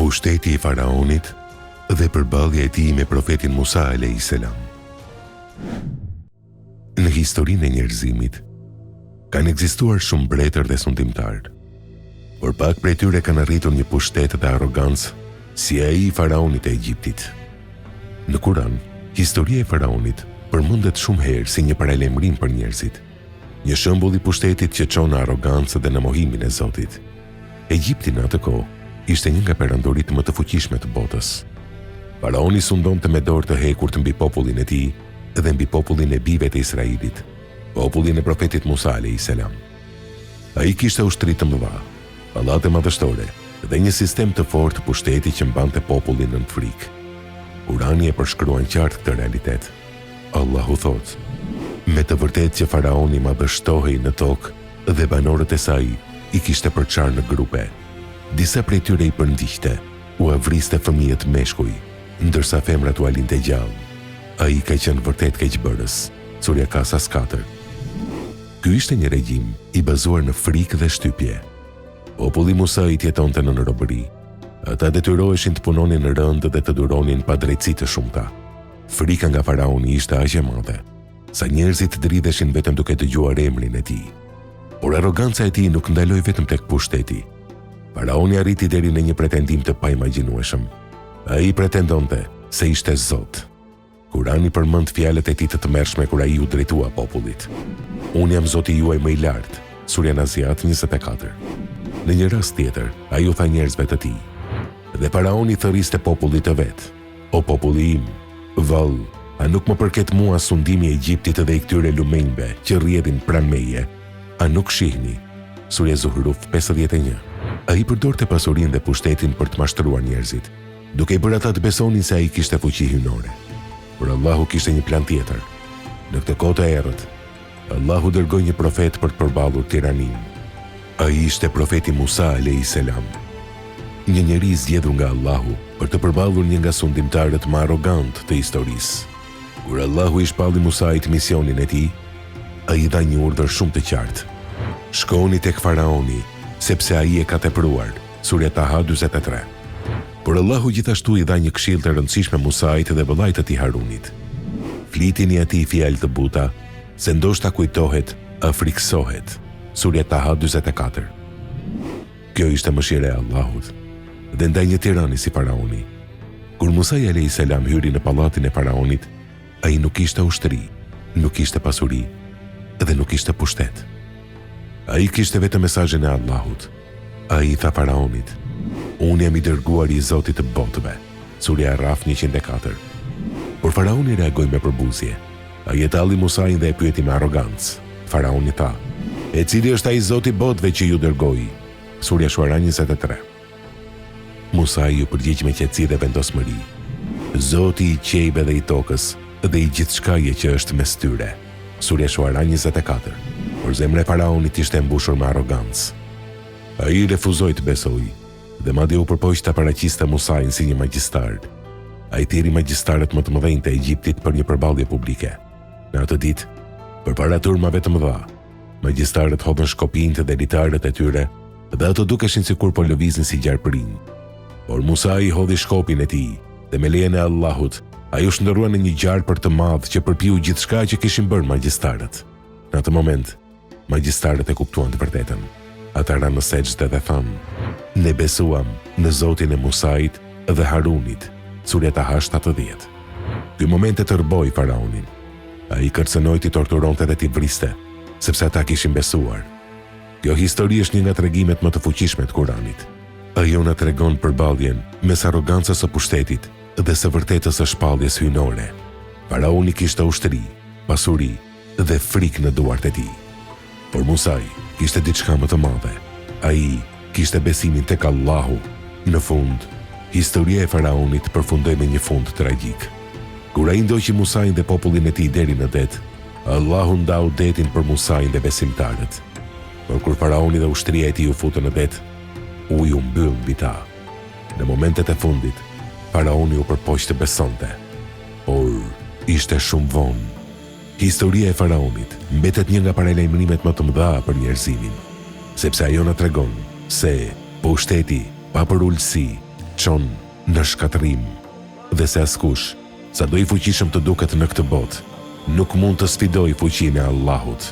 Pushteti i faraonit dhe përballja e tij me profetin Musa a.s. Në historinë e njerëzimit kanë ekzistuar shumë mbretër dhe sundimtar, por pak prej tyre kanë arritur një pushtet dhe arrogancë si ai i faraonit e Egjiptit. Në Kur'an, historia e faraonit përmendet shumë herë si një paralajmërim për njerëzit, një shembull i pushtetit që çon në arrogancë dhe në mohimin e Zotit. Egjipti në atë kohë ishte një nga perandorit më të fuqishme të botës. Faraoni sundonte me dorë të hekur të mbi popullin e tij dhe mbi popullin e bijve të Israilit, popullin e profetit Musa a.s. Ai kishte ushtri të mëdha, pallate madhështore dhe një sistem të fortë pushteti që mbante popullin në frikë. Kurani e përshkruan qartë këtë realitet. Allahu thotë: me të vërtetë që faraoni madhështohej në tokë dhe banorët e saj i kishte përçarë në grupe. Disa prej tyre i përndiqte, u avriste fëmijët meshkuj, ndërsa femrat u alinte gjallë. Ai ka qenë vërtet keqbërës. Surja Kasas 4. Ky ishte një regjim i bazuar në frikë dhe shtypje. Populli Musa i jetonte në robëri. Ata detyroheshin të punonin në rënd dhe të duronin pa drejtësi të shumta. Frika nga faraoni ishte aq e madhe sa njerëzit dridheshin vetëm duke dëgjuar emrin e tij. Por arroganca e tij nuk ndaloi vetëm tek pushteti. Faraoni arriti deri në një pretendim të paimagjinueshëm. Ai pretendonte se ishte Zot. Kurani përmend fjalët e tij të tmerrshme kur ai u drejtua popullit. Unë jam Zoti juaj më i lartë. Surja Naziat 24. Në një rast tjetër, ai u tha njerëzve të tij: dhe faraoni thërriste popullit të vet: o populli im, vallë, a nuk më përket mua sundimi i Egjiptit dhe i këtyre lumenjve që rrjedhin pranë meje? A nuk shihni? Surja Zuhruf 51. Ai përdorte pasurinë dhe pushtetin për të mashtruar njerëzit, duke i bërë ata të besonin se ai kishte fuqi hyjnore. Por Allahu kishte një plan tjetër. Në këtë kohë të errët, Allahu dërgoi një profet për të përballur tiraninë. Ai ishte profeti Musa a.s. Një njeri i zgjedhur nga Allahu për të përballur një nga sundimtarët më arrogant të historisë. Kur Allahu i shpalli Musait misionin e tij, ai dha një urdhër shumë të qartë: shkoni tek faraoni, sepse ai e ka tepruar. Surja Taha 43. Por Allahu gjithashtu i dha një këshill të rëndësishme Musait dhe vëllait të tij Harunit: flitini atij fjalë të buta, se ndoshta kujtohet, friksohet. Surja Taha 44. Kjo ishte mëshira e Allahut dhe ndaj një tirani si faraoni. Kur Musa a.s. hyri në pallatin e faraonit, ai nuk kishte ushtri, nuk kishte pasuri dhe nuk kishte pushtet. Ai kishte vetëm mesazhin e Allahut. Ai tha faraonit: unë jam i dërguar i Zotit të botëve. Surja Araf 104. Por faraoni reagoi me përbuzje. Ai e talli Musain dhe e pyeti me arrogancë. Faraoni tha: e cili është ai Zoti i botëve që ju dërgoi? Surja Shuara 23. Musa ju përgjigj me qetësi dhe vendosmëri: Zoti i qejve dhe i tokës dhe i gjithçkaje që është mes tyre. Surja Shuara 24. Por zemra e faraonit ishte mbushur me arrogancë. Ai refuzoi të besojë dhe madje u përpoq ta paraqiste Musain si një magjistar. Ai thiri magjistarët më të mëdhenj të Egjiptit për një përballje publike. Në atë ditë, përpara turmave të mëdha, magjistarët hodhën shkopinjtë dhe litarët e tyre dhe ato dukeshin sikur po lëviznin si gjarpërinj. Por Musa i hodhi shkopin e tij dhe me lejen e Allahut, ai u shndërrua në një gjarpër të madh që përpiu gjithçka që kishin bërë magjistarët. Në atë moment, magjistarët e kuptuan të vërtetën. Ata ranë në sejdë dhe thanë: ne besuam në Zotin e Musait dhe Harunit. Surja Taha 70. Ky moment e tërboi faraonin. Ai kërcënoi t'i torturonte dhe t'i vriste, sepse ata kishin besuar. Kjo histori është një nga tregimet më të fuqishme të Kuranit. Ajo na tregon përballjen mes arrogancës së pushtetit dhe së vërtetës së shpalljes hyjnore. Faraoni kishte ushtri, pasuri dhe frikë në duart e tij. Por Musai kishte diçka më të madhe. Ai kishte besimin tek Allahu. Në fund, historia e faraonit përfundoi me një fund tragjik. Kur ai ndoqi Musain dhe popullin e tij deri në det, Allahu ndau detin për Musain dhe besimtarët. Por kur faraoni dhe ushtria e tij u futën në det, uji u mbyll mbi ta. Në momentet e fundit, faraoni u përpoq të besonte, por ishte shumë vonë. Historia e faraonit mbetet një nga paralajmërimet më të mëdha për njerëzimin, sepse ajo na tregon se pushteti pa për ulësi, çon në shkatërim, dhe se askush, sa do i fuqishëm të duket në këtë botë, nuk mund të sfidoj fuqinë e Allahut.